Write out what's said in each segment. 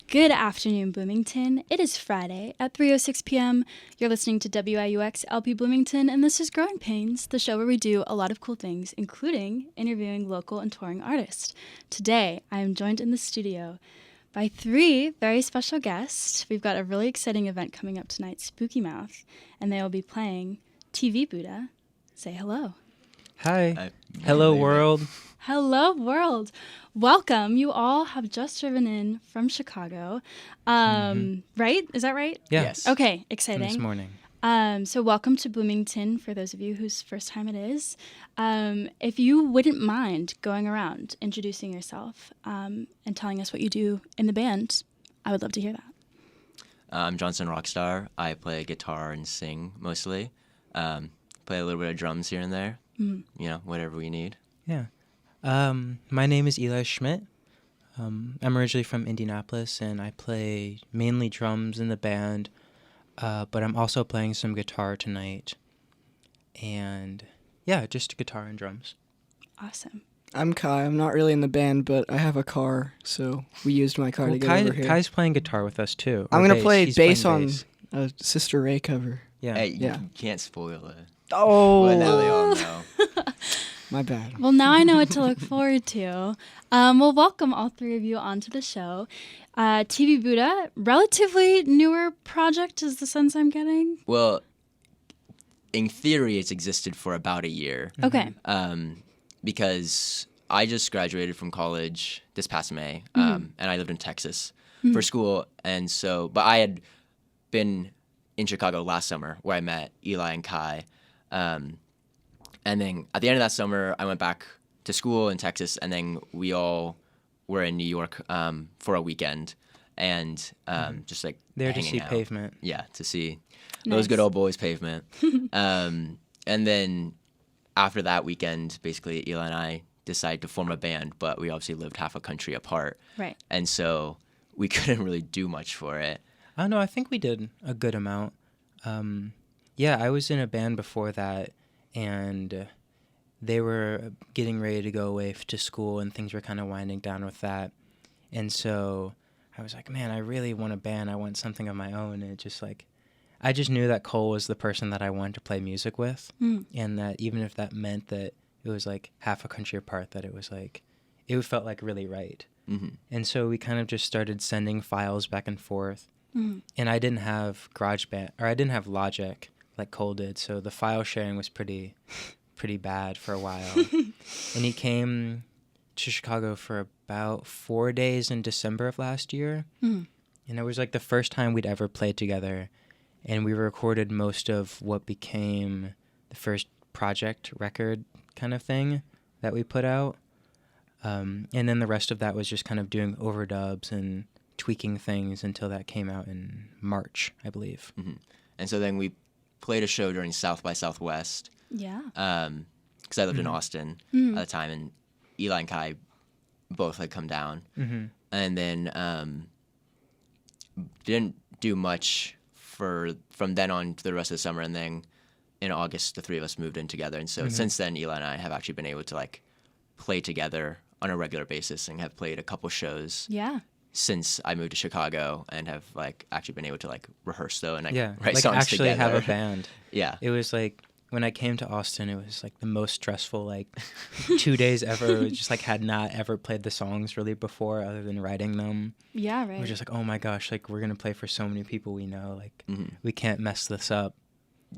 Good afternoon, Bloomington. It is Friday at 3:06 p.m. You're listening to WIUX LP Bloomington, and this is Growing Pains, the show where we do a lot of cool things, including interviewing local and touring artists. Today, I am joined in the studio by three very special guests. We've got a really exciting event coming up tonight, Spooky Mouth, and they will be playing TV Buddha. Say hello. Hi. Hello, world. Hello, world. Welcome. You all have just driven in from Chicago, right? Is that right? Yeah. Yes. Okay, exciting. This morning. So welcome to Bloomington, for those of you whose first time it is. If you wouldn't mind going around, introducing yourself, and telling us what you do in the band, I would love to hear that. I'm Johnson Rockstar. I play guitar and sing mostly. Play a little bit of drums here and there. You know, whatever we need. Yeah. My name is Eli Schmitt. I'm originally from Indianapolis, and I play mainly drums in the band, but I'm also playing some guitar tonight. And yeah, just guitar and drums. Awesome. I'm Kai. I'm not really in the band, but I have a car, so we used my car to get over here. Kai's playing guitar with us too. I'm going to play He's bass playing on bass. a Sister Ray cover. Yeah. Hey, Yeah. you can't spoil it. Oh, Well, now they all know. my bad. Well, now I know what to look forward to. Well, welcome all three of you onto the show. TV Buddha, relatively newer project is the sense I'm getting. Well, in theory, it's existed for about a year. Okay. Because I just graduated from college this past May, and I lived in Texas for school. And so, but I had been in Chicago last summer where I met Eli and Kai. And then at the end of that summer, I went back to school in Texas, and then we all were in New York for a weekend, and just like There to hanging see out. Pavement. Yeah, to see Nice. those good old boys, Pavement. And then after that weekend, basically Eli and I decided to form a band, but we obviously lived half a country apart, Right. and so we couldn't really do much for it. I don't know. I think we did a good amount. Yeah, I was in a band before that, and they were getting ready to go away to school, and things were kind of winding down with that. And so I was like, man, I really want a band. I want something of my own. And it just like, I just knew that Cole was the person that I wanted to play music with, and that even if that meant that it was like half a country apart, that it was like, it felt like really right. And so we kind of just started sending files back and forth. And I didn't have GarageBand, or I didn't have Logic like Cole did, so the file sharing was pretty bad for a while. And he came to Chicago for about 4 days in December of last year. And it was like the first time we'd ever played together, and we recorded most of what became the first project record kind of thing that we put out. And then the rest of that was just kind of doing overdubs and tweaking things until that came out in March, I believe. And so then we played a show during South by Southwest, Yeah. because I lived in Austin at the time, and Eli and Kai both had come down, and then didn't do much from then on to the rest of the summer, and then in August the three of us moved in together, and so since then Eli and I have actually been able to like play together on a regular basis and have played a couple shows Yeah. since I moved to Chicago, and have like actually been able to like rehearse though and like Yeah, write like songs actually together. have a band. Yeah. It was like, when I came to Austin, it was like the most stressful like 2 days ever. It was just like had not ever played the songs really before other than writing them. Yeah, It right. was just like, oh my gosh, like we're going to play for so many people we know. Like we can't mess this up.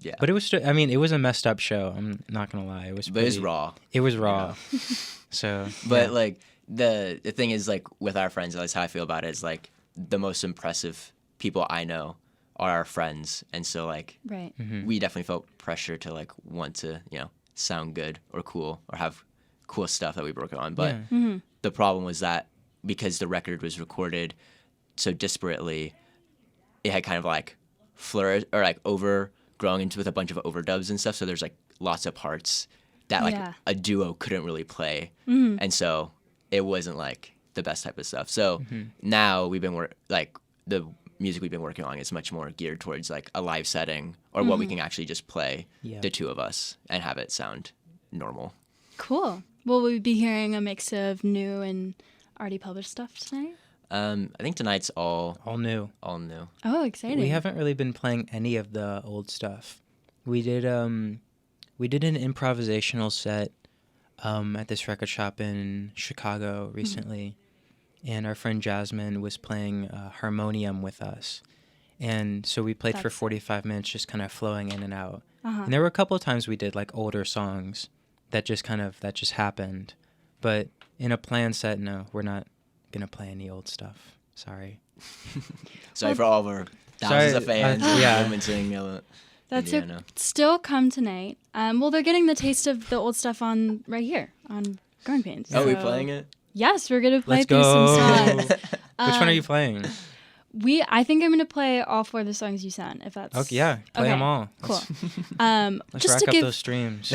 Yeah. But it was, I mean, it was a messed up show. I'm not going to lie. It was But it's pretty- raw. It was raw. So, But yeah. like the thing is, like with our friends, at least how I feel about it is like the most impressive people I know are our friends, and so like Right. we definitely felt pressure to like want to sound good or cool or have cool stuff that we work on. But the problem was that because the record was recorded so disparately, it had kind of like flourished or like overgrown into with a bunch of overdubs and stuff. So there's like lots of parts that like Yeah. a duo couldn't really play, and so it wasn't like the best type of stuff. So now we've been like the music we've been working on is much more geared towards like a live setting or what we can actually just play the two of us and have it sound normal. Cool. Will we be hearing a mix of new and already published stuff tonight? I think tonight's all new. new. Oh, exciting. We haven't really been playing any of the old stuff. We did an improvisational set at this record shop in Chicago recently, and our friend Jasmine was playing harmonium with us. And so we played for 45 minutes, just kind of flowing in and out. And there were a couple of times we did like older songs that just happened. But in a planned set, no, we're not going to play any old stuff. Sorry. Sorry for all of our thousands of fans. That's still come tonight. Well, they're getting the taste of the old stuff on right here on Growing Pains. Oh, so. Are we playing it? Yes, we're going to play Let's through go. some songs. Which one are you playing? I think I'm going to play all 4 of the songs you sent, if that's... Okay, yeah, play them all. Cool. Let's just rack to up give... those streams.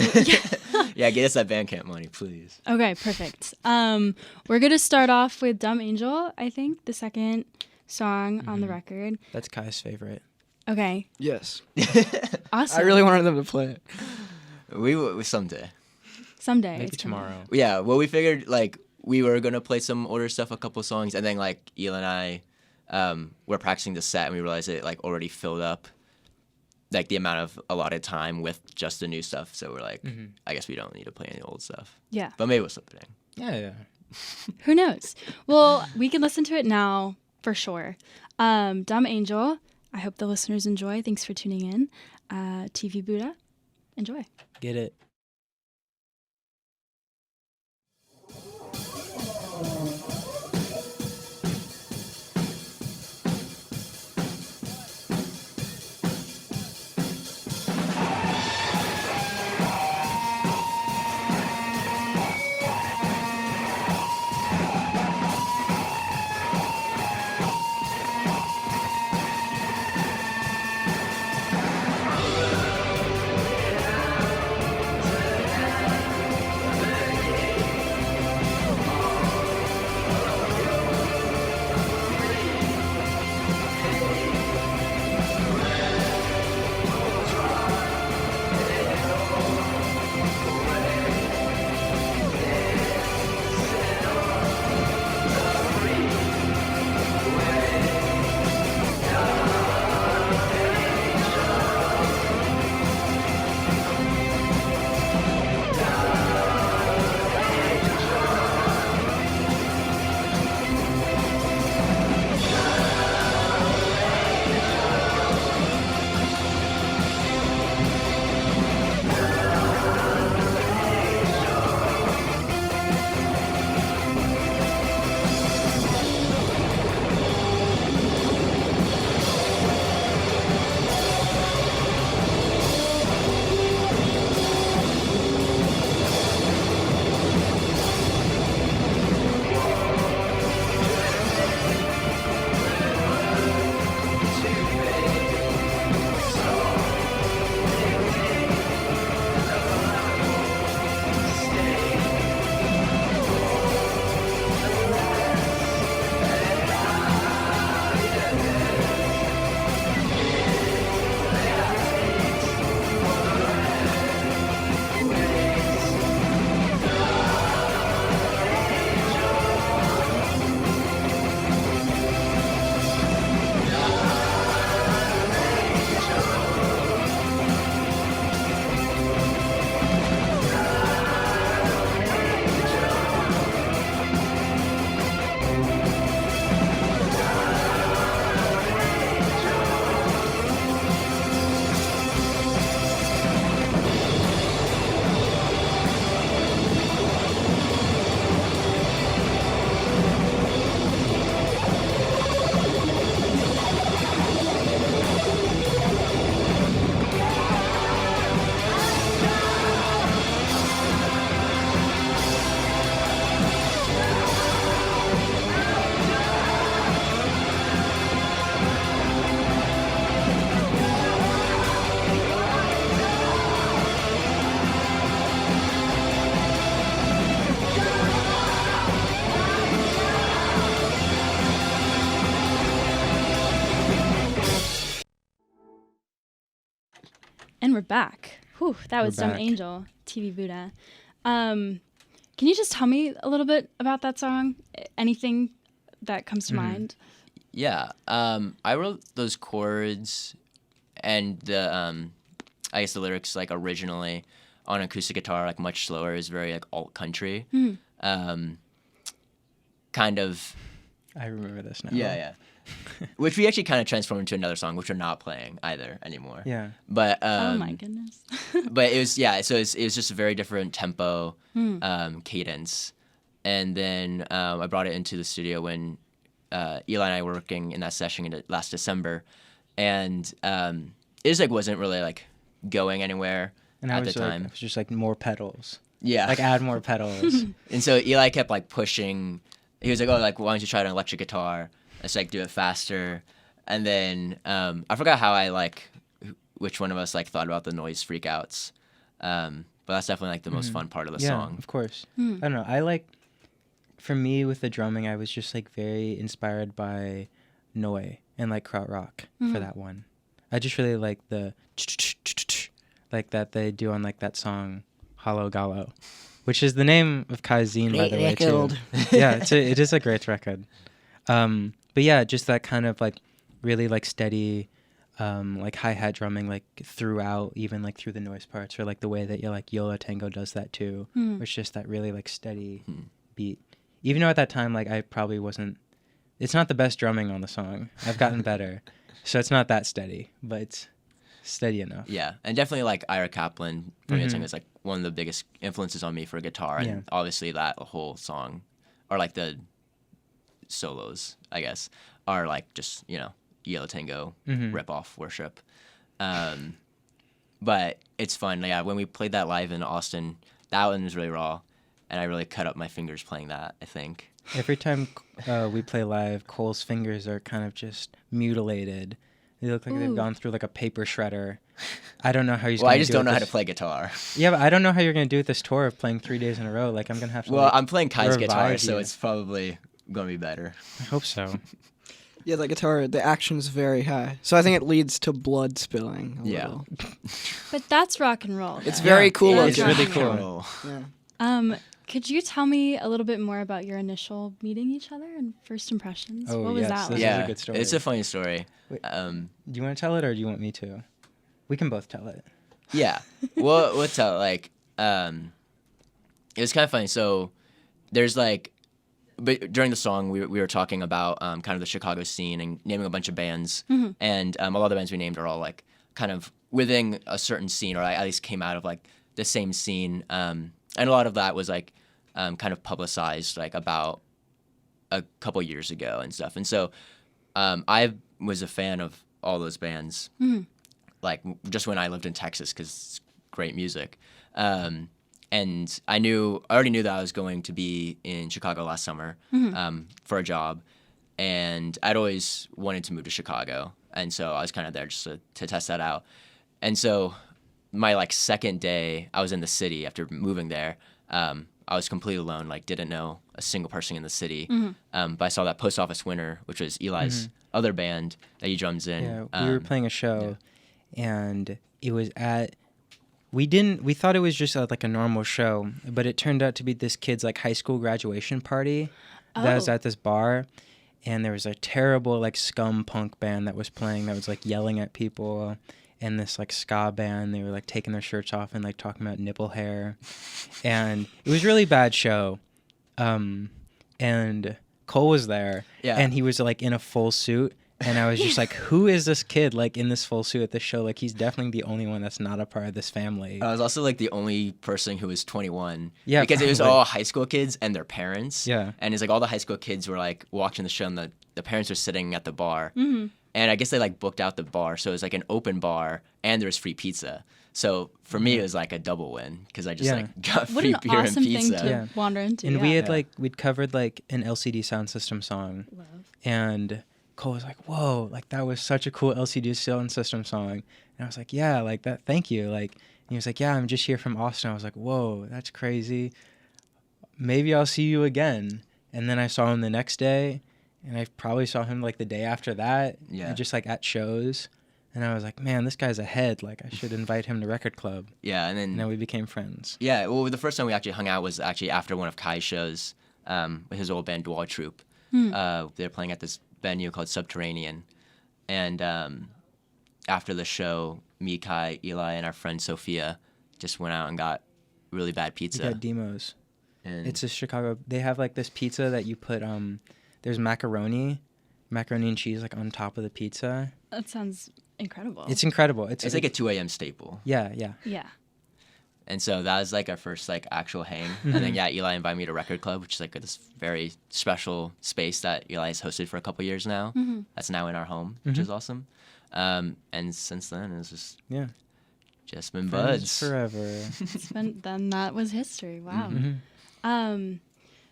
Yeah, get us that Bandcamp money, please. Okay, perfect. We're going to start off with Dumb Angel, I think, the second song on the record. That's Kai's favorite. Okay. Yes. Awesome. I really wanted them to play it. We someday. Someday. Maybe tomorrow. Yeah, well, we figured, like, we were going to play some older stuff, a couple songs, and then, like, Eel and I... we're practicing the set and we realized it like already filled up like the amount of allotted time with just the new stuff, so we're like I guess we don't need to play any old stuff. Yeah, but maybe we'll slip it in. Yeah. Who knows? Well, we can listen to it now for sure. Dumb Angel, I hope the listeners enjoy. Thanks for tuning in. TV Buddha, enjoy. Get it. And we're back. Whew, that was Dumb back. Angel, TV Buddha. Can you just tell me a little bit about that song? Anything that comes to mind? Yeah. I wrote those chords and the I guess the lyrics like originally on acoustic guitar, like much slower. Is very like alt country. Kind of. I remember this now. Yeah. Which we actually kind of transformed into another song, which we're not playing either anymore. Yeah. But Oh my goodness. but it was so it was just a very different tempo, cadence, and then I brought it into the studio when Eli and I were working in that session last December, and it just like wasn't really like going anywhere And at I was the time. It was just like more pedals. Yeah, Like add more pedals. and so Eli kept like pushing. He was like, "Oh, like why don't you try an electric guitar? Let's like do it faster." And then I forgot how I like which one of us like thought about the noise freakouts. But that's definitely like the most fun part of the Yeah, song. of course. I don't know. For me with the drumming, I was just like very inspired by Noi and like krautrock for that one. I just really like the like that they do on like that song Hollow Gallo, which is the name of Kai's zine, by the way, too. Yeah, it is a great record. But yeah, just that kind of like really like steady like hi-hat drumming like throughout, even like through the noise parts, or like the way that like Yola Tango does that too, where it's just that really like steady beat. Even though at that time like I probably wasn't, it's not the best drumming on the song. I've gotten better, so it's not that steady, but it's steady enough. Yeah, and definitely like Ira Kaplan for me, is like one of the biggest influences on me for guitar, and obviously that whole song, or like the solos, I guess, are like just Yellow Tango rip-off worship. But it's fun. Yeah, when we played that live in Austin, that one was really raw, and I really cut up my fingers playing that, I think. Every time we play live, Cole's fingers are kind of just mutilated. They look like they've gone through like a paper shredder. I don't know how he's. Well, gonna I just do don't know how this. to play guitar. Yeah, but I don't know how you're gonna do it this tour of playing 3 days in a row. Like I'm gonna have to. Well, like, I'm playing Kai's guitar, revive so you. it's probably gonna be better. I hope so. Yeah, the guitar, the action's very high. So I think it leads to blood spilling a Yeah. little. But that's rock and roll. It's though. very cool Yeah, It's looking. really cool. Cool. Yeah. Could you tell me a little bit more about your initial meeting each other and first impressions? Oh, what was yes, that this like? is Yeah, a good story. it's a funny story. Wait. Do you want to tell it or do you want me to? We can both tell it. Yeah, we'll tell. Like, it was kind of funny. So, there's like, but during the song, we were talking about kind of the Chicago scene and naming a bunch of bands, and a lot of the bands we named are all like kind of within a certain scene, or at least came out of like the same scene. And a lot of that was like kind of publicized like about a couple years ago and stuff. And so, I was a fan of all those bands. Like just when I lived in Texas, because it's great music. And I already knew that I was going to be in Chicago last summer for a job. And I'd always wanted to move to Chicago. And so I was kind of there just to test that out. And so my like second day I was in the city after moving there, I was completely alone, like didn't know a single person in the city. But I saw that Post Office Winter, which was Eli's other band that he drums in. Yeah, we were playing a show, and it was at. We thought it was just like a normal show, but it turned out to be this kid's like high school graduation party that was at this bar, and there was a terrible like scum punk band that was playing that was like yelling at people, and this like ska band, they were like taking their shirts off and like talking about nipple hair, and it was a really bad show, and Cole was there, and he was like in a full suit. And I was just like, who is this kid, like, in this full suit at this show? Like, he's definitely the only one that's not a part of this family. I was also, like, the only person who was 21. Yeah, because it was probably. all high school kids and their parents. Yeah. And it's, like, all the high school kids were, like, watching the show, and the parents were sitting at the bar. And I guess they, like, booked out the bar. So it was, like, an open bar, and there was free pizza. So for me, it was, like, a double win, because I just, like, got What free an beer awesome and pizza. thing to wander into. And yeah. we had, we'd covered, like, an LCD Sound System song. Love. And Cole was like, whoa, like, that was such a cool LCD Sound System song. And I was like, yeah, like, that, thank you. Like, and he was like, yeah, I'm just here from Austin. I was like, whoa, that's crazy. Maybe I'll see you again. And then I saw him the next day, and I probably saw him, like, the day after that. Yeah. Just, like, at shows. And I was like, man, this guy's ahead. Like, I should invite him to Record Club. Yeah, and then... And then we became friends. Yeah, well, the first time we actually hung out was actually after one of Kai's shows with his old band, Dwall Troop. They're playing at this venue called Subterranean. And after the show, me, Kai, Eli, and our friend Sophia just went out and got really bad pizza. We got Demos. And It's a Chicago. They have like this pizza that you put. There's macaroni and cheese like on top of the pizza. That sounds incredible. It's incredible. it's like a 2 a.m. staple. Yeah. Yeah. And so that was like our first like actual hang. And then Eli invited me to Record Club, which is like this very special space that Eli has hosted for a couple years now. That's now in our home, which is awesome. And since then it's just been buds forever. Then that was history. Wow.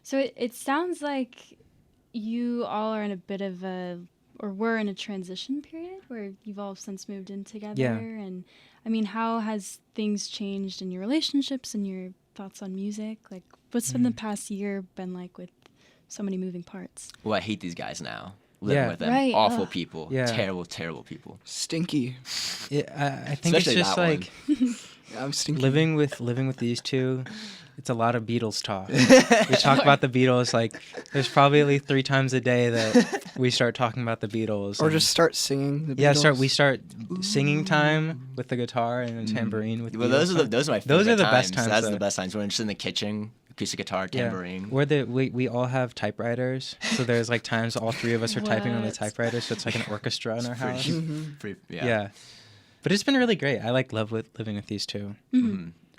So it sounds like you all are in a bit of we're in a transition period where you've all since moved in together. Yeah. And I mean, how has things changed in your relationships and your thoughts on music? Like, what's been the past year been like with so many moving parts? Well, I hate these guys now. Living with them. Right. Awful Ugh. people. Yeah. Terrible, terrible people. Stinky. I think Especially it's just that like Yeah, I'm stinky. living with these two. It's a lot of Beatles talk. We talk about the Beatles like there's probably at least 3 times a day that we start talking about the Beatles. Or and- just start singing the yeah, Beatles. we start singing time with the guitar and the tambourine with Well, Beatles. those are my favorite Those are the best times, That's though. the best times when it's in the kitchen, acoustic guitar, tambourine. We all have typewriters, so there's like times all 3 of us are typing on the What? typewriter, so it's like an orchestra in our house. Yeah. But it's been really great. I love living with these two.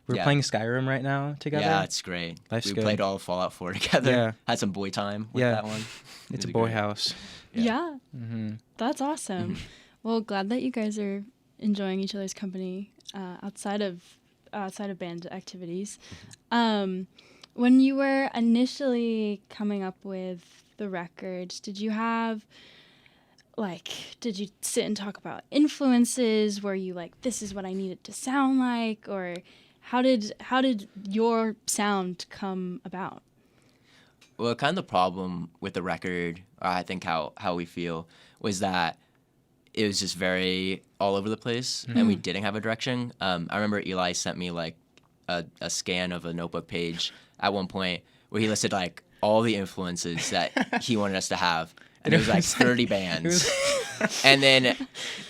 We're Yeah. playing Skyrim right now together. Yeah, it's great. Life's we good. played all of Fallout 4 together. Yeah. Had some boy time with Yeah. that one. It's a Really boy great. house. Yeah. Mm-hmm. That's awesome. Well, glad that you guys are enjoying each other's company outside of band activities. When you were initially coming up with the record, did you sit and talk about influences? Were you like, this is what I need it to sound like? Or how did your sound come about? Well, kind of the problem with the record, or I think how we feel, was that it was just very all over the place, and we didn't have a direction. I remember Eli sent me like a scan of a notebook page at one point where he listed like all the influences that he wanted us to have, and it was like 30 bands. And then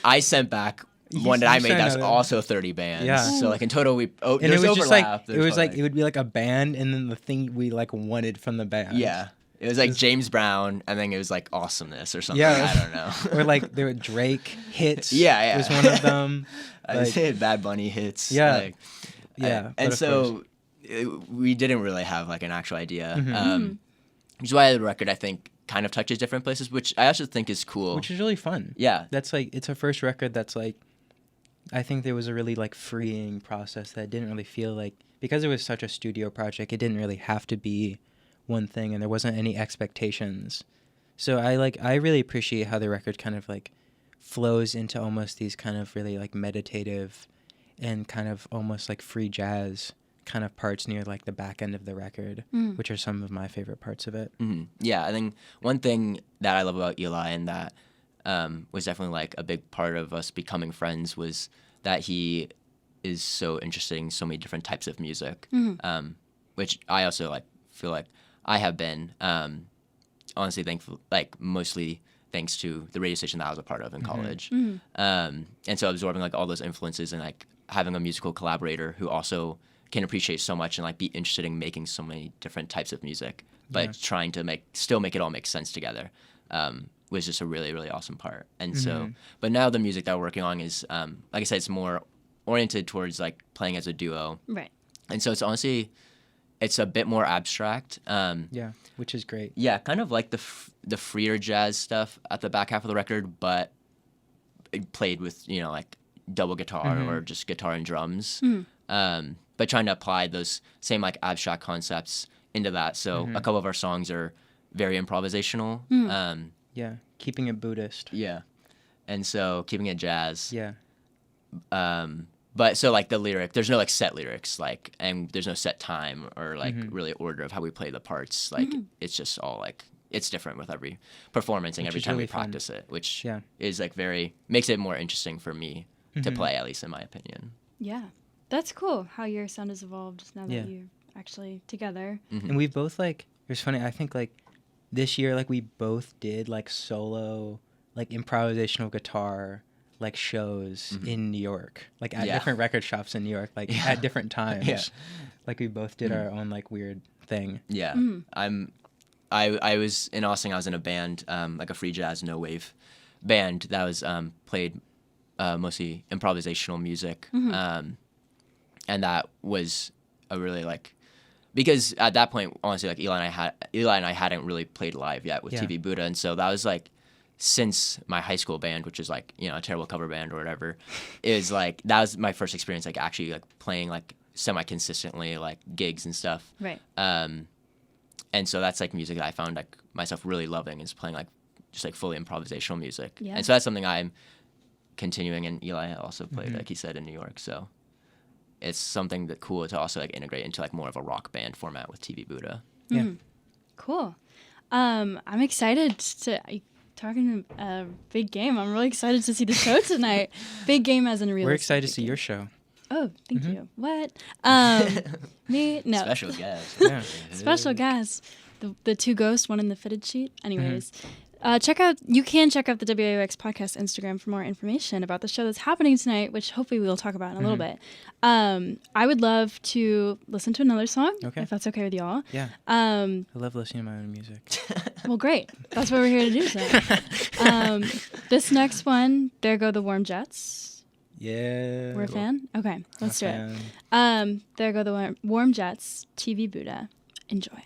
I sent back one that I made that was also 30 bands. Yeah. So like in total, And there's it was just like overlap. it was like it would be like a band, and then the thing we like wanted from the band. Yeah. It was like James Brown, and then it was like awesomeness or something. Yeah. I don't know. Or like there were Drake hits. Yeah. was one of them. I Like, said Bad Bunny hits. Yeah. Like, yeah, but and of so we didn't really have like an actual idea. Mm-hmm. Which is why the record, I think, kind of touches different places, which I also think is cool. which is really fun. Yeah. That's like it's a first record that's like I think there was a really like freeing process that didn't really feel like, because it was such a studio project, it didn't really have to be one thing, and there wasn't any expectations. So I really appreciate how the record kind of like flows into almost these kind of really like meditative and kind of almost like free jazz kind of parts near like the back end of the record, which are some of my favorite parts of it. Mm-hmm. Yeah, I think one thing that I love about Eli, and that was definitely like a big part of us becoming friends, was that he is so interested in so many different types of music, which I also like feel like I have been. Honestly, thankful, like mostly thanks to the radio station that I was a part of in college, and so absorbing like all those influences and like having a musical collaborator who also can appreciate so much and like be interested in making so many different types of music, but trying to still make it all make sense together, was just a really, really awesome part. And so, but now the music that we're working on is, like I said, it's more oriented towards like playing as a duo. Right. And so it's honestly, it's a bit more abstract. Yeah, which is great. Yeah, kind of like the freer jazz stuff at the back half of the record, but it played with, like double guitar or just guitar and drums. But trying to apply those same like abstract concepts into that. So a couple of our songs are very improvisational. Yeah, keeping it Buddhist. Yeah. And so keeping it jazz. Yeah. But so like the lyric, there's no like set lyrics, like, and there's no set time or like really order of how we play the parts. Like it's just all like, it's different with every performance and Which every is time really we fun. practice it, which Yeah. is like makes it more interesting for me to play, at least in my opinion. Yeah. That's cool how your sound has evolved now that Yeah. you're actually together. And we've both like, it's funny, I think like this year, like, we both did like solo, like, improvisational guitar, like, shows in New York, like at different record shops in New York, like at different times. Yeah. Like, we both did our own like weird thing. Yeah. I was in Austin. I was in a band, like a free jazz no wave band that was played mostly improvisational music, and that was a really like, because at that point, honestly, like Eli and I hadn't really played live yet with TV Buddha, and so that was like, since my high school band, which is like, you know, a terrible cover band or whatever, is like, that was my first experience like actually like playing like semi-consistently like gigs and stuff. Right. And so that's like music that I found like myself really loving, is playing like just like fully improvisational music. Yeah. And so that's something I'm continuing, and Eli also played, like he said, in New York. So it's something that cool to also like integrate into like more of a rock band format with TV Buddha. Yeah. Cool. I'm excited to talking a big game. I'm really excited to see the show tonight. Big game as in a real. We're excited to see your show. Oh, thank you. What? Me? No. Special guest. Yeah. Special guest. The two ghosts, one in the fitted sheet. Anyways, you can check out the WIUX podcast Instagram for more information about the show that's happening tonight, which hopefully we'll talk about in a little bit. I would love to listen to another song, if that's okay with y'all. Yeah. I love listening to my own music. Well, great. That's what we're here to do tonight. This next one, There Go the Warm Jets. Yeah. We're a fan? Okay, let's do fan. it. There Go the Warm Jets, TV Buddha. Enjoy.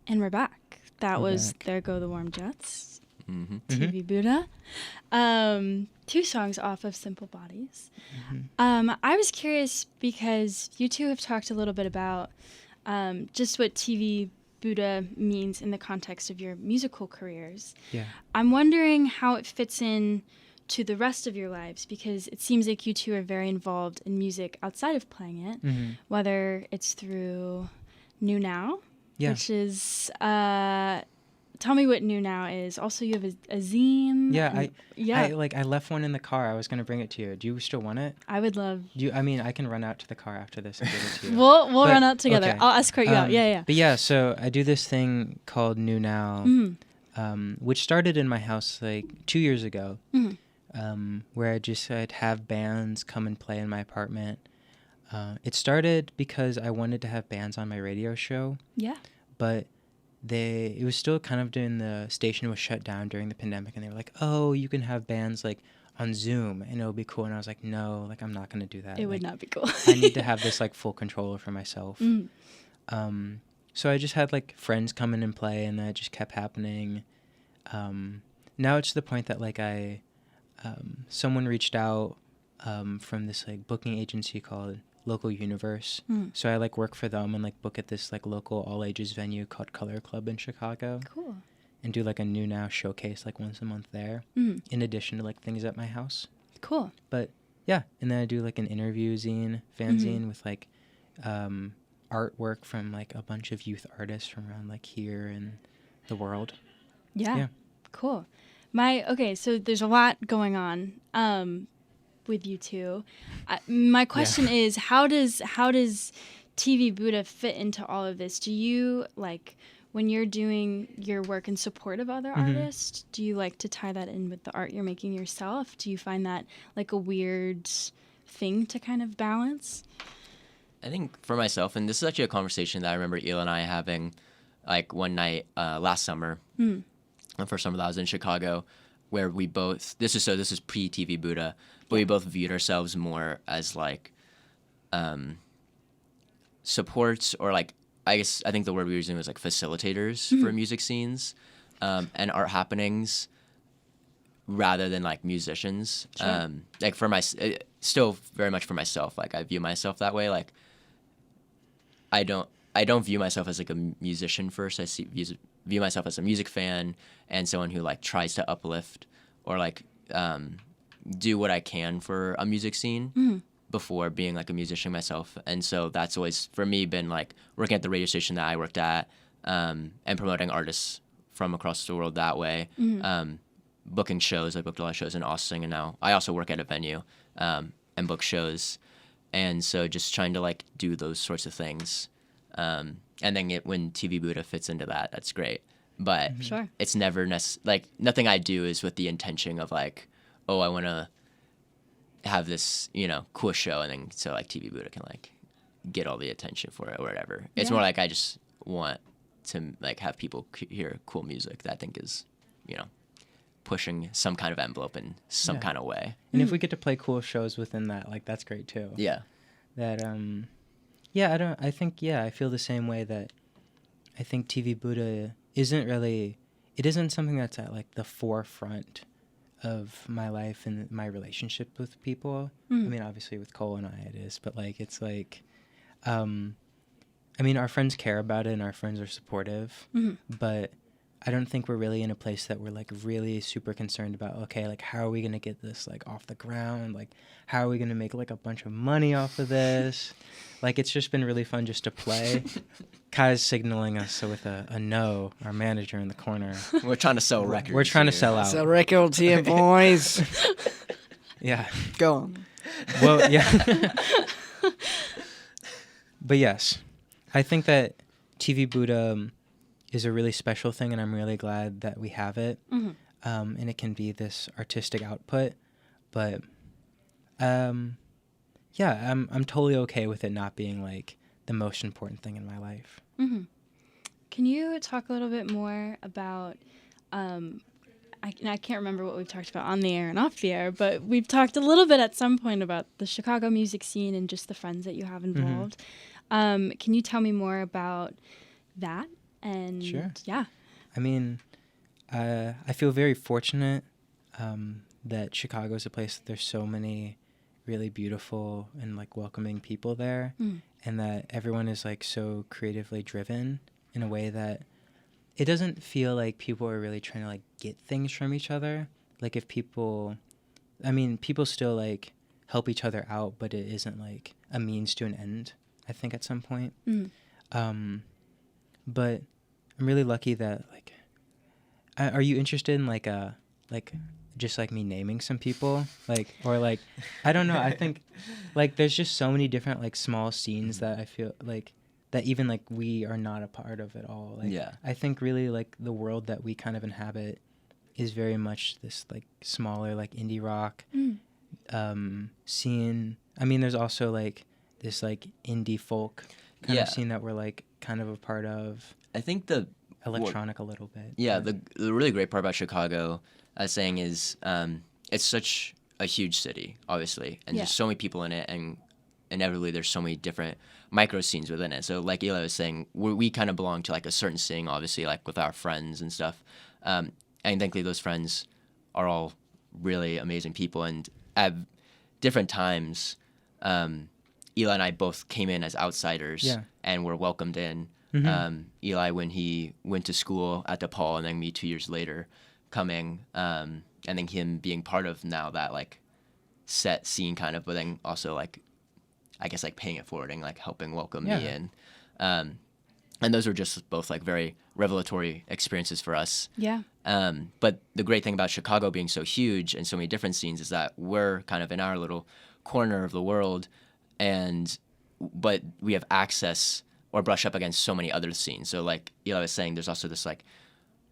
And we're back. That We're was back. There Go the Warm Jets, Mm-hmm. TV Buddha. 2 songs off of Simple Bodies. I was curious because you two have talked a little bit about just what TV Buddha means in the context of your musical careers. Yeah. I'm wondering how it fits in to the rest of your lives, because it seems like you two are very involved in music outside of playing it, whether it's through New Now, Yeah. which is tell me what New Now is. Also, you have a zine. Yeah, and- I left one in the car. I was gonna bring it to you. Do you still want it? I would love. I mean, I can run out to the car after this and give it to you. We'll But- run out together. okay. I'll escort you out. Yeah. But yeah, so I do this thing called New Now, which started in my house like 2 years ago, where I'd have bands come and play in my apartment. It started because I wanted to have bands on my radio show, Yeah. but it was still kind of during the station was shut down during the pandemic, and they were like, oh, you can have bands like on Zoom and it'll be cool. And I was like, no, like I'm not going to do that. It would Like, not be cool. I need to have this like full control over myself. So I just had like friends come in and play, and that just kept happening. Now it's to the point that like someone reached out from this like booking agency called Local Universe. So I like work for them and like book at this like local all ages venue called Color Club in Chicago, Cool. and do like a New Now showcase like once a month there, in addition to like things at my house. Cool. But yeah, and then I do like an interview zine, fanzine with like artwork from like a bunch of youth artists from around like here and the world. Yeah. Cool. So there's a lot going on with you two. My question is, how does TV Buddha fit into all of this? Do you like, when you're doing your work in support of other artists, do you like to tie that in with the art you're making yourself? Do you find that like a weird thing to kind of balance? I think for myself, and this is actually a conversation that I remember Ela and I having like one night last summer, the first summer that I was in Chicago, where we both, this is pre-TV Buddha, but we both viewed ourselves more as like supports, or like, I think the word we were using was like facilitators for music scenes and art happenings, rather than like musicians. Sure. Like still very much for myself. Like I view myself that way. Like I don't view myself as like a musician first. I view myself as a music fan and someone who like tries to uplift or like do what I can for a music scene before being like a musician myself. And so that's always for me been like working at the radio station that I worked at and promoting artists from across the world that way. Booking shows. I booked a lot of shows in Austin, and now I also work at a venue and book shows. And so just trying to like do those sorts of things. And then when TV Buddha fits into that, that's great. But Sure. it's never like nothing I do is with the intention of like, oh, I want to have this, cool show, and then so like TV Buddha can like get all the attention for it or whatever. It's more like I just want to like have people hear cool music that I think is, pushing some kind of envelope in some kind of way. And if we get to play cool shows within that, like that's great too. Yeah. That I feel the same way, that I think TV Buddha isn't something that's at like the forefront of my life and my relationship with people. I mean, obviously with Cole and I it is, but like it's like I mean, our friends care about it and our friends are supportive, but I don't think we're really in a place that we're like really super concerned about, okay, like how are we going to get this like off the ground? Like how are we going to make like a bunch of money off of this? Like it's just been really fun just to play. Kai's signaling us with a no, our manager in the corner. We're trying to sell records. We're trying to here. sell out. So records here, boys. Yeah. Go on. Well, yeah. But yes, I think that TV Buddha is a really special thing, and I'm really glad that we have it. And it can be this artistic output. But I'm totally okay with it not being like the most important thing in my life. Can you talk a little bit more about I can't remember what we've talked about on the air and off the air, but we've talked a little bit at some point about the Chicago music scene and just the friends that you have involved. Can you tell me more about that And Sure. yeah. I mean, I feel very fortunate that Chicago is a place that there's so many really beautiful and like welcoming people there, and that everyone is like so creatively driven in a way that it doesn't feel like people are really trying to like get things from each other. Like if people, I mean, people still like help each other out, but it isn't like a means to an end, I think, at some point. But I'm really lucky that like, are you interested in like just like me naming some people, like, or like, I don't know, I think like there's just so many different like small scenes that I feel like that even like we are not a part of at all. Like, I think really like the world that we kind of inhabit is very much this like smaller like indie rock scene. I mean, there's also like this like indie folk kind of scene that we're like kind of a part of. I think the electronic a little bit. Yeah, the really great part about Chicago, I was saying, is it's such a huge city, obviously, and there's so many people in it, and inevitably there's so many different micro scenes within it. So like Eli was saying, we kind of belong to like a certain scene, obviously, like with our friends and stuff. And thankfully those friends are all really amazing people, and at different times, Eli and I both came in as outsiders and were welcomed in. Eli when he went to school at DePaul, and then me 2 years later coming, and then him being part of now that like set scene kind of, but then also like I guess like paying it forward and like helping welcome me in. And those were just both like very revelatory experiences for us. But the great thing about Chicago being so huge and so many different scenes is that we're kind of in our little corner of the world, but we have access or brush up against so many other scenes. So like Eli was saying, there's also this like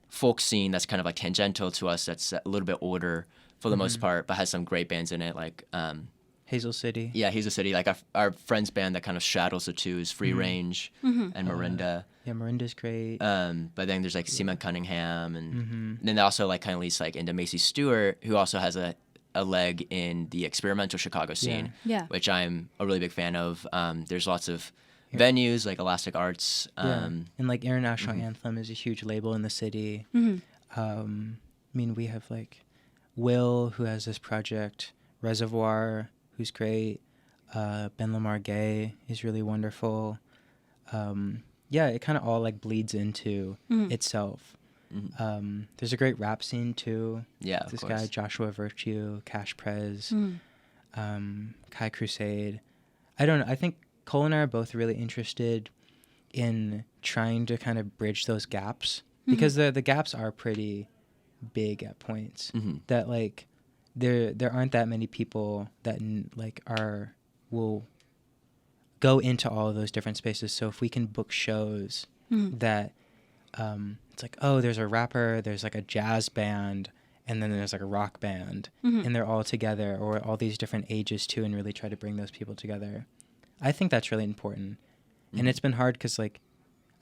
folk scene that's kind of like tangential to us, that's a little bit older for the most part, but has some great bands in it, like Hazel City. Yeah, Hazel City. Like our friend's band that kind of straddles the two is Free Range and Marinda. Marinda's great. But then there's like Seema Cunningham, and then they also like kind of leads like into Macy Stewart, who also has a leg in the experimental Chicago scene, which I'm a really big fan of. There's lots of venues like Elastic Arts. And like International Anthem is a huge label in the city. I mean, we have like Will, who has this project, Reservoir, who's great. Ben Lamar Gay is really wonderful. It kind of all like bleeds into itself. There's a great rap scene too. This guy Joshua Virtue, Cash Prez, Kai Crusade. I don't know. I think Cole and I are both really interested in trying to kind of bridge those gaps, because the gaps are pretty big at points. That like there aren't that many people that like will go into all of those different spaces. So if we can book shows that it's like, oh, there's a rapper, there's like a jazz band, and then there's like a rock band, and they're all together, or all these different ages too, and really try to bring those people together. I think that's really important. And it's been hard because like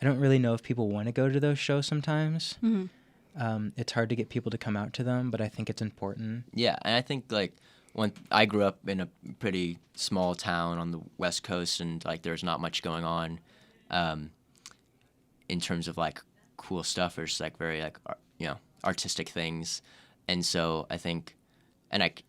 I don't really know if people want to go to those shows sometimes. It's hard to get people to come out to them, but I think it's important. Yeah, and I think like when I grew up in a pretty small town on the West Coast, and like there's not much going on in terms of like cool stuff or just like very like artistic things. And so I think, and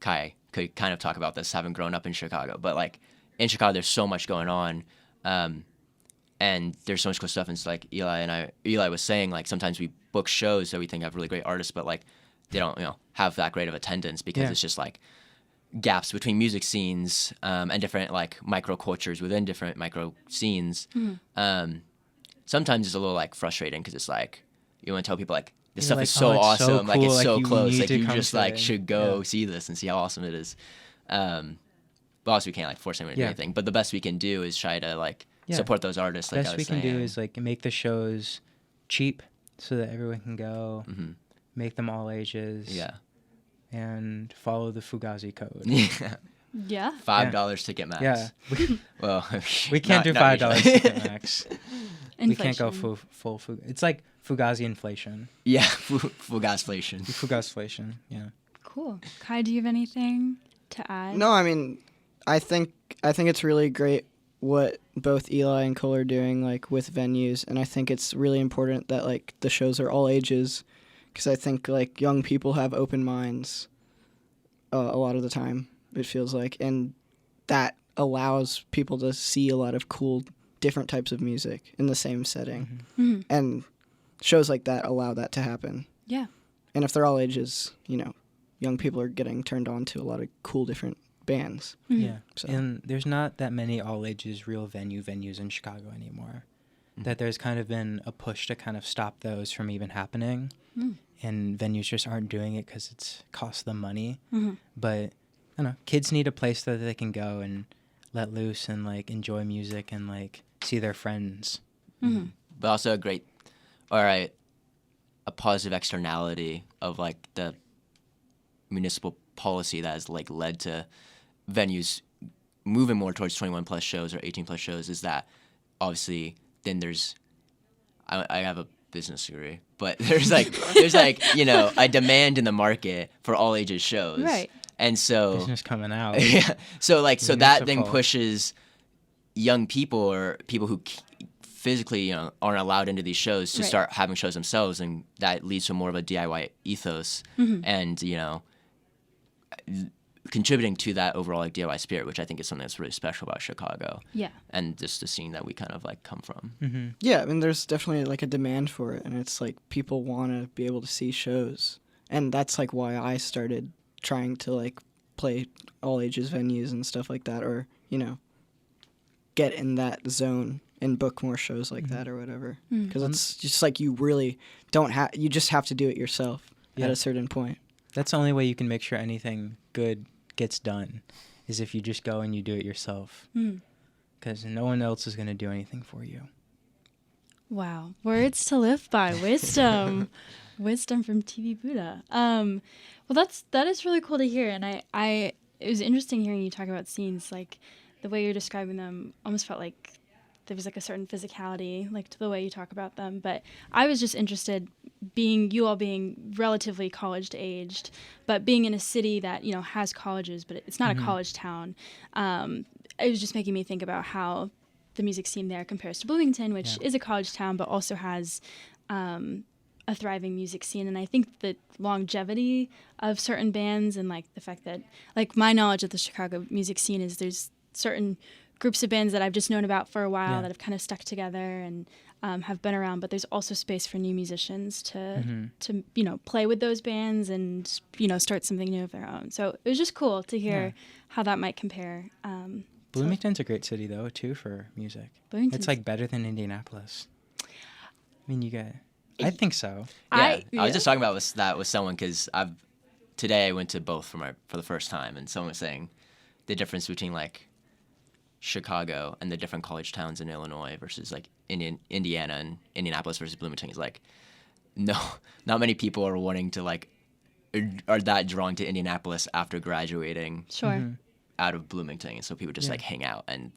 Kai could kind of talk about this having grown up in Chicago, but like in Chicago there's so much going on, and there's so much cool stuff. And it's like Eli was saying, like sometimes we book shows that we think have really great artists, but like they don't have that great of attendance because it's just like gaps between music scenes and different like micro cultures within different micro scenes. Sometimes it's a little like frustrating because it's like you want to tell people like this stuff like, is so awesome, so cool. like it's so you close, like you come just to like it. should go see this and see how awesome it is. But also we can't like force anyone to do anything. But the best we can do is try to like support those artists. Like best we can do is like make the shows cheap so that everyone can go. Make them all ages. And follow the Fugazi code. $5 ticket max. Well, we can't do $5 ticket max. We can't go full Fugazi. It's like Fugazi inflation. Fugazflation. Fugazflation. Yeah. Cool. Kai, do you have anything to add? No, I mean, I think it's really great what both Eli and Cole are doing, like, with venues, and I think it's really important that, like, the shows are all ages, because I think, like, young people have open minds a lot of the time, it feels like, and that allows people to see a lot of cool, different types of music in the same setting, and shows like that allow that to happen. Yeah. And if they're all ages, you know, young people are getting turned on to a lot of cool different bands. Yeah. So. And there's not that many all ages real venues in Chicago anymore. That there's kind of been a push to kind of stop those from even happening. And venues just aren't doing it because it's costs them money. But I don't know, kids need a place that they can go and let loose and like enjoy music and like see their friends. But also a positive externality of like the municipal policy that has like led to venues moving more towards 21 plus shows or 18 plus shows is that obviously then there's I have a business degree, but there's like you know, a demand in the market for all ages shows, Right? And so Business coming out. yeah, so that then Municipal. pushes young people or people who physically, you know, aren't allowed into these shows to Right. start having shows themselves, and that leads to more of a DIY ethos, and you know, contributing to that overall like DIY spirit, which I think is something that's really special about Chicago. Yeah. And just the scene that we kind of like come from. Yeah, I mean, there's definitely like a demand for it, and it's like people want to be able to see shows, and that's like why I started trying to like play all ages venues and stuff like that, or you know, get in that zone and book more shows like that or whatever, because it's just like you really you just have to do it yourself at a certain point. That's the only way you can make sure anything good gets done, is if you just go and you do it yourself. Because no one else is going to do anything for you. Wow. Words to live by. Wisdom. Wisdom from TV Buddha. Well, that is really cool to hear. And it was interesting hearing you talk about scenes. Like, the way you're describing them almost felt like there was like a certain physicality, like, to the way you talk about them. But I was just interested, you all being relatively college-aged, but being in a city that, you know, has colleges, but it's not a college town. It was just making me think about how the music scene there compares to Bloomington, which is a college town, but also has a thriving music scene. And I think the longevity of certain bands and like the fact that, like, my knowledge of the Chicago music scene is there's certain groups of bands that I've just known about for a while that have kind of stuck together and have been around, but there's also space for new musicians to you know, play with those bands and, you know, start something new of their own. So it was just cool to hear how that might compare. Bloomington's a great city, though, too, for music. It's like better than Indianapolis. I mean, I think so. I was just talking about that with someone because today I went to both for the first time, and someone was saying the difference between like Chicago and the different college towns in Illinois versus like Indiana and Indianapolis versus Bloomington is like, no, not many people are wanting to like are that drawn to Indianapolis after graduating out of Bloomington, and so people just like hang out and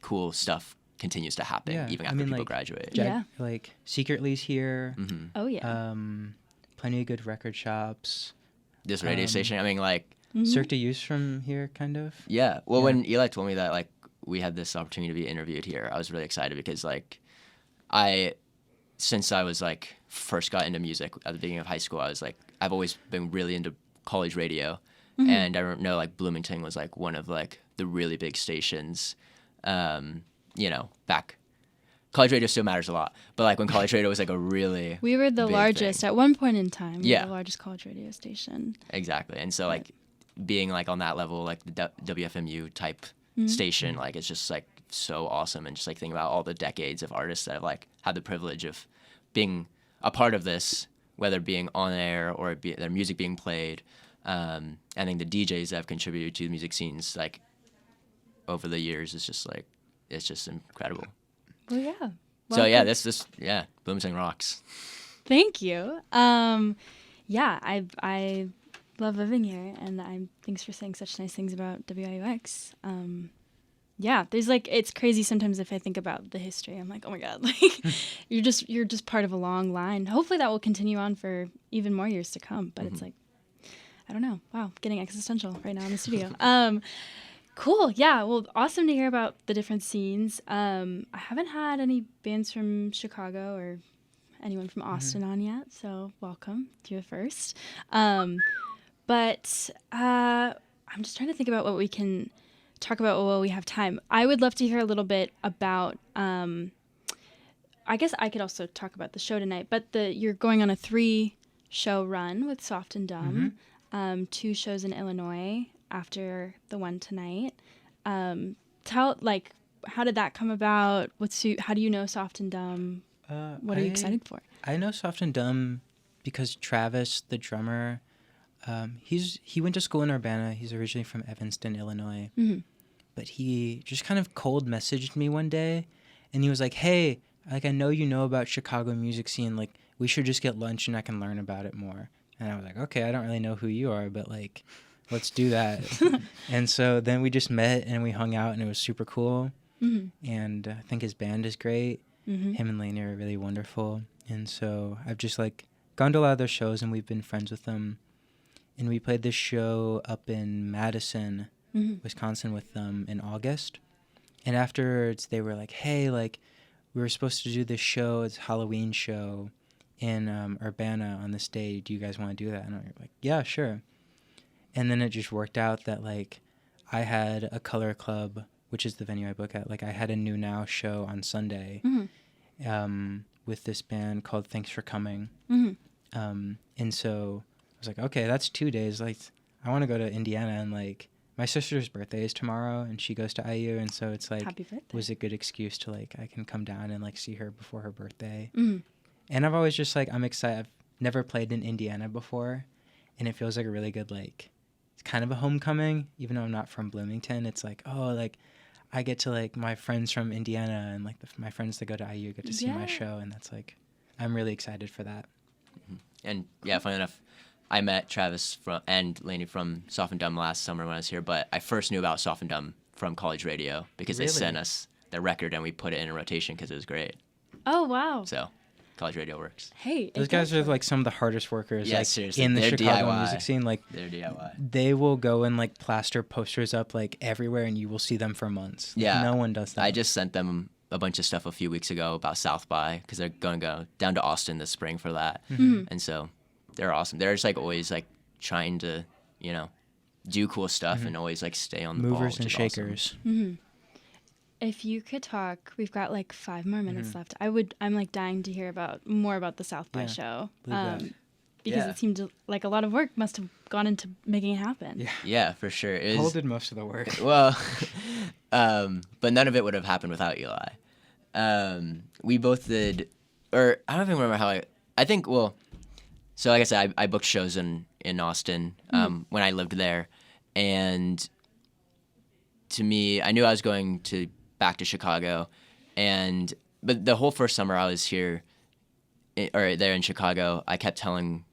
cool stuff continues to happen even after people like, graduate. Like Secretly's here. Oh yeah. Plenty of good record shops. This radio station, I mean, like Cirque du You's from here, kind of. Yeah. Well, when Eli told me that like we had this opportunity to be interviewed here, I was really excited because like since I was like first got into music at the beginning of high school, I was like I've always been really into college radio, and I know like Bloomington was like one of like the really big stations. You know, back college radio still matters a lot, but like when college radio was like a really we were the big largest thing. at one point in time. We were Yeah. the largest college radio station. Exactly, and so like being like on that level, like the WFMU type station, like it's just like so awesome, and just like thinking about all the decades of artists that have like had the privilege of being a part of this, whether being on air or their music being played. I think the DJs that have contributed to the music scenes like over the years is just like it's just incredible. Well, yeah. Well, So yeah, this Bloomington rocks. Thank you. Yeah, I love living here, and thanks for saying such nice things about WIUX. Yeah, there's like it's crazy sometimes if I think about the history. I'm like, oh my god, like you're just part of a long line. Hopefully that will continue on for even more years to come. But it's like I don't know. Wow, getting existential right now in the studio. Cool. Yeah. Well, awesome to hear about the different scenes. I haven't had any bands from Chicago or anyone from Austin on yet, so welcome. You're the first. But I'm just trying to think about what we can talk about while we have time. I would love to hear a little bit about. I guess I could also talk about the show tonight, but you're going on a 3-show run with Soft and Dumb, 2 shows in Illinois after the one tonight. How did that come about? How do you know Soft and Dumb? What are you excited for? I know Soft and Dumb because Travis, the drummer, he went to school in Urbana. He's originally from Evanston, Illinois. But he just kind of cold messaged me one day, and he was like, "Hey, like I know you know about Chicago music scene. Like we should just get lunch and I can learn about it more." And I was like, "Okay, I don't really know who you are, but like, let's do that." And so then we just met and we hung out, and it was super cool. And I think his band is great. Him and Lainey are really wonderful. And so I've just like gone to a lot of their shows, and we've been friends with them. And we played this show up in Madison, Wisconsin with them in August. And afterwards they were like, "Hey, like we were supposed to do this show, it's a Halloween show in Urbana on this day. Do you guys want to do that?" And I was like, "Yeah, sure." And then it just worked out that like I had a Color Club, which is the venue I book at. Like I had a New Now show on Sunday with this band called Thanks for Coming. And so I was like, okay, that's 2 days. Like I want to go to Indiana, and like my sister's birthday is tomorrow and she goes to IU. And so it's like, Happy birthday. Was a good excuse to like, I can come down and like see her before her birthday. And I've always just like, I'm excited. I've never played in Indiana before, and it feels like a really good, like, it's kind of a homecoming, even though I'm not from Bloomington. It's like, oh, like I get to like my friends from Indiana and like my friends that go to IU get to see my show. And that's like, I'm really excited for that. And yeah, funny enough, I met Travis and Lainey from Soft and Dumb last summer when I was here, but I first knew about Soft and Dumb from college radio because they sent us the record and we put it in a rotation because it was great. Oh, wow. So college radio works. Hey, those guys are like some of the hardest workers seriously. in the They're Chicago DIY. music scene. Like They're DIY. they will go and like plaster posters up like everywhere, and you will see them for months. Like, Yeah. no one does that. I just sent them a bunch of stuff a few weeks ago about South by because they're going to go down to Austin this spring for that. And so they're awesome. They're just like always like trying to, you know, do cool stuff and always like stay on the ball. Movers which and is shakers. Awesome. If you could talk, we've got like 5 more minutes left. I'm like dying to hear more about the South by show. Because it seemed like a lot of work must have gone into making it happen. Yeah, for sure. It Paul was, did most of the work. well, but none of it would have happened without Eli. We both did, or I don't even remember how I think, well, so like I said, I booked shows in Austin when I lived there. And to me, I knew I was going back to Chicago, but the whole first summer I was here, or there in Chicago, I kept telling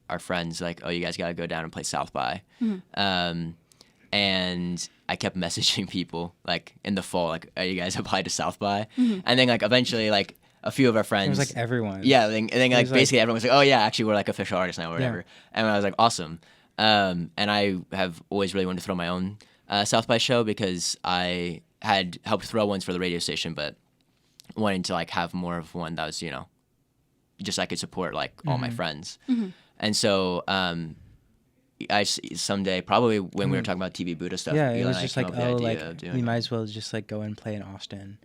our friends like, "Oh, you guys got to go down and play South by," and I kept messaging people like in the fall, like, "Are you guys applied to South by?" And then like eventually like a few of our friends, It was like everyone. yeah, and then like was, basically everyone was like, "Oh yeah, actually we're like official artists now," or whatever. Yeah. And I was like, "Awesome." And I have always really wanted to throw my own South by show because I had helped throw ones for the radio station, but wanted to like have more of one that was, you know, just I could support like all my friends. And so someday, probably when we were talking about TV Buddha stuff, Yeah, it Eli was and I just came like, up with the oh, idea like of doing we it. might as well just like go and play in Austin,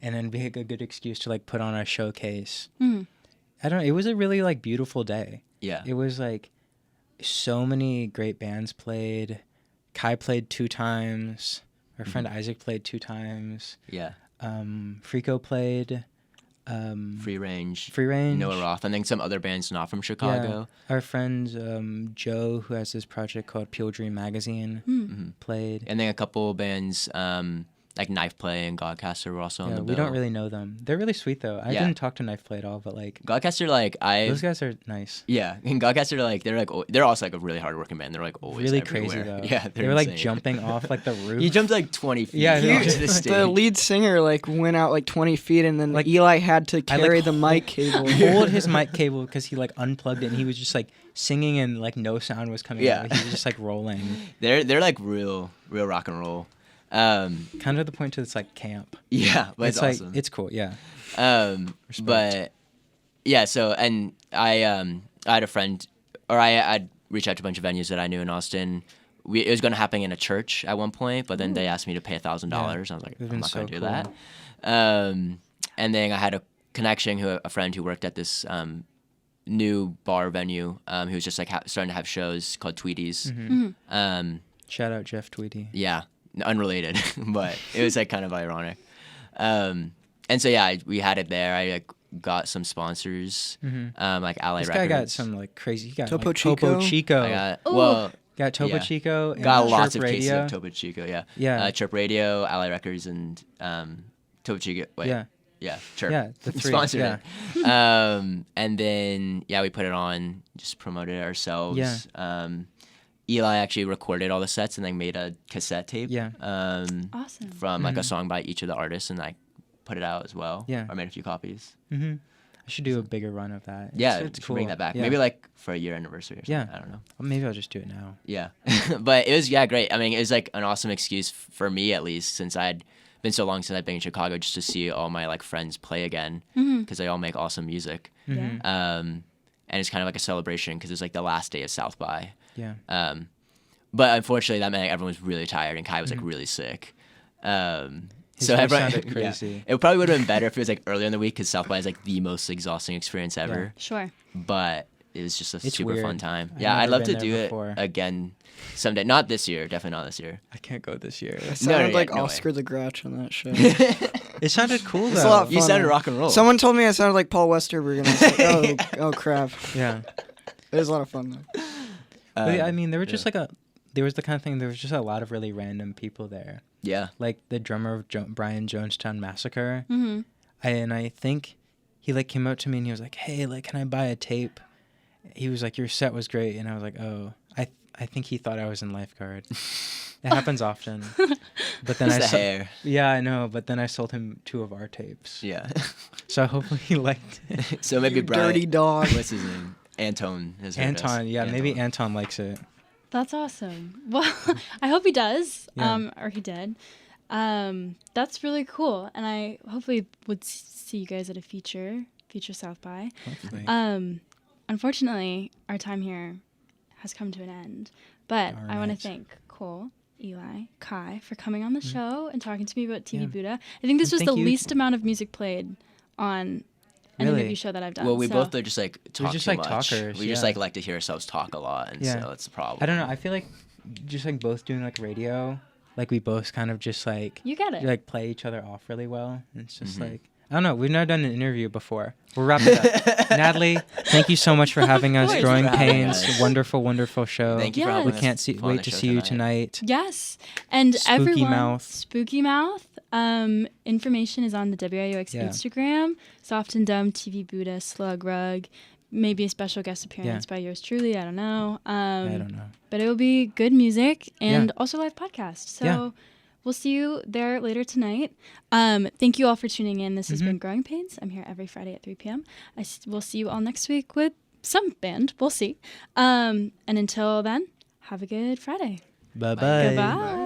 and then be a good excuse to like put on a showcase. I don't know. It was a really like beautiful day. Yeah. It was like so many great bands played. Kai played 2 times. Our friend Isaac played 2 times. Yeah. Frico played. Free Range. Range. Noah Roth. And then some other bands not from Chicago. Yeah. Our friend Joe, who has this project called Pure Dream Magazine, played. And then a couple bands like Knife Play and Godcaster were also on the bill. We don't really know them. They're really sweet though. I didn't talk to Knife Play at all, but like Godcaster, like those guys are nice. Yeah, and Godcaster, like they're also like a really hard working band. They're like always Really everywhere. crazy though. Yeah, they were like insane. jumping off like the roof. He jumped like 20 feet Yeah, onto the stage. The lead singer like went out like 20 feet, and then like Eli had to carry the mic cable. Hold his mic cable because he like unplugged it, and he was just like singing, and like no sound was coming out. He was just like rolling. They're like real rock and roll. Kind of the point to it's like camp. Yeah, but it's like awesome. it's cool. Yeah. Respect. But yeah, so and I had a friend, or I'd reach out to a bunch of venues that I knew in Austin. It was going to happen in a church at one point, but then they asked me to pay $1,000. I was like, I'm not going to do that. And then I had a connection, a friend who worked at this new bar venue, who was just like starting to have shows called Tweeties. Shout out Jeff Tweedy. Yeah, unrelated, but it was like kind of ironic. And so yeah, we had it there. I like got some sponsors, like Ally This Records. guy got some like crazy. He got Topo like, Chico. Topo Chico. I got Ooh. Got Topo Yeah. Chico. And got lots Chirp of cases Radio. of Topo Chico. Yeah, Yeah. Chirp Radio, Ally Records, and Topo Chico. Wait, Yeah. Chirp. Yeah, the three. Sponsored Yeah. it. And then we put it on, just promoted it ourselves. Yeah. Eli actually recorded all the sets and then made a cassette tape. Yeah. Awesome. From like a song by each of the artists, and I put it out as well. Yeah. I made a few copies. I should do a bigger run of that. Yeah, it's we should cool. bring that back. Yeah. Maybe like for a year anniversary or something. Yeah. I don't know. Well, maybe I'll just do it now. Yeah. But it was, great. I mean, it was like an awesome excuse for me, at least, since I'd been so long since I'd been in Chicago, just to see all my like friends play again, because they all make awesome music. Yeah. And it's kind of like a celebration because it was like the last day of South by. Yeah. But unfortunately, that meant everyone was really tired, and Kai was like really sick. His So voice everyone, sounded crazy. It probably would have been better if it was like earlier in the week, because South by is like the most exhausting experience ever. Sure. But it was just a It's super fun weird. time. I've Yeah, I'd never love been to do there it before. again someday. Not this year, definitely not this year. I can't go this year. It sounded yeah, like no way. Oscar the Grouch on that show. It sounded cool though. It's a lot You fun, sounded though. rock and roll. Someone told me I sounded like Paul Westerberg, and I was like, oh crap. Yeah. It was a lot of fun though. But I mean, there were just there was the kind of thing. There was just a lot of really random people there. Yeah. Like the drummer of Brian Jonestown Massacre. Mm-hmm. And I think he like came up to me and he was like, "Hey, like, can I buy a tape?" He was like, "Your set was great," and I was like, "Oh, I think he thought I was in Lifeguard." It happens often. But then It's the hair. Yeah, I know. But then I sold him 2 of our tapes. Yeah. So hopefully he liked it. So maybe You Brian. dirty dog. What's his name? Anton. Has heard us. Anton, yeah, maybe Anton likes it. That's awesome. Well, I hope he does. Yeah. Or he did. That's really cool, and I hopefully would see you guys at a future South by. Hopefully. Unfortunately, our time here has come to an end, but I want to Alright. thank Cole, Eli, Kai for coming on the show and talking to me about TV Yeah. Buddha. I think this And was the thank you. least amount of music played on an Really? interview show that I've done. Well, we so- both are just like talk just, too like, much. talkers, We just yeah. like to hear ourselves talk a lot, and Yeah. so it's a problem. I don't know. I feel like just like both doing like radio, like we both kind of just like You get it. like play each other off really well. And it's just Mhm. like I don't know. We've never done an interview before. We're wrapping it up. Natalie, thank you so much for having us. course. Growing Thanks for having Pains, us. wonderful, wonderful show. Thank you for Yes. having We us can't on wait the to show see you tonight. Yes, and Spooky everyone, Mouth. Spooky Mouth. Information is on the WIUX Yeah. Instagram. Soft and Dumb, TV Buddha, Slug Rug, maybe a special guest appearance by yours truly. I don't know. I don't know. But it will be good music and Yeah. also live podcast. So Yeah. we'll see you there later tonight. Thank you all for tuning in. This has Mhm. been Growing Pains. I'm here every Friday at 3 p.m. We'll see you all next week with some band. We'll see. And until then, have a good Friday. Bye-bye. Goodbye.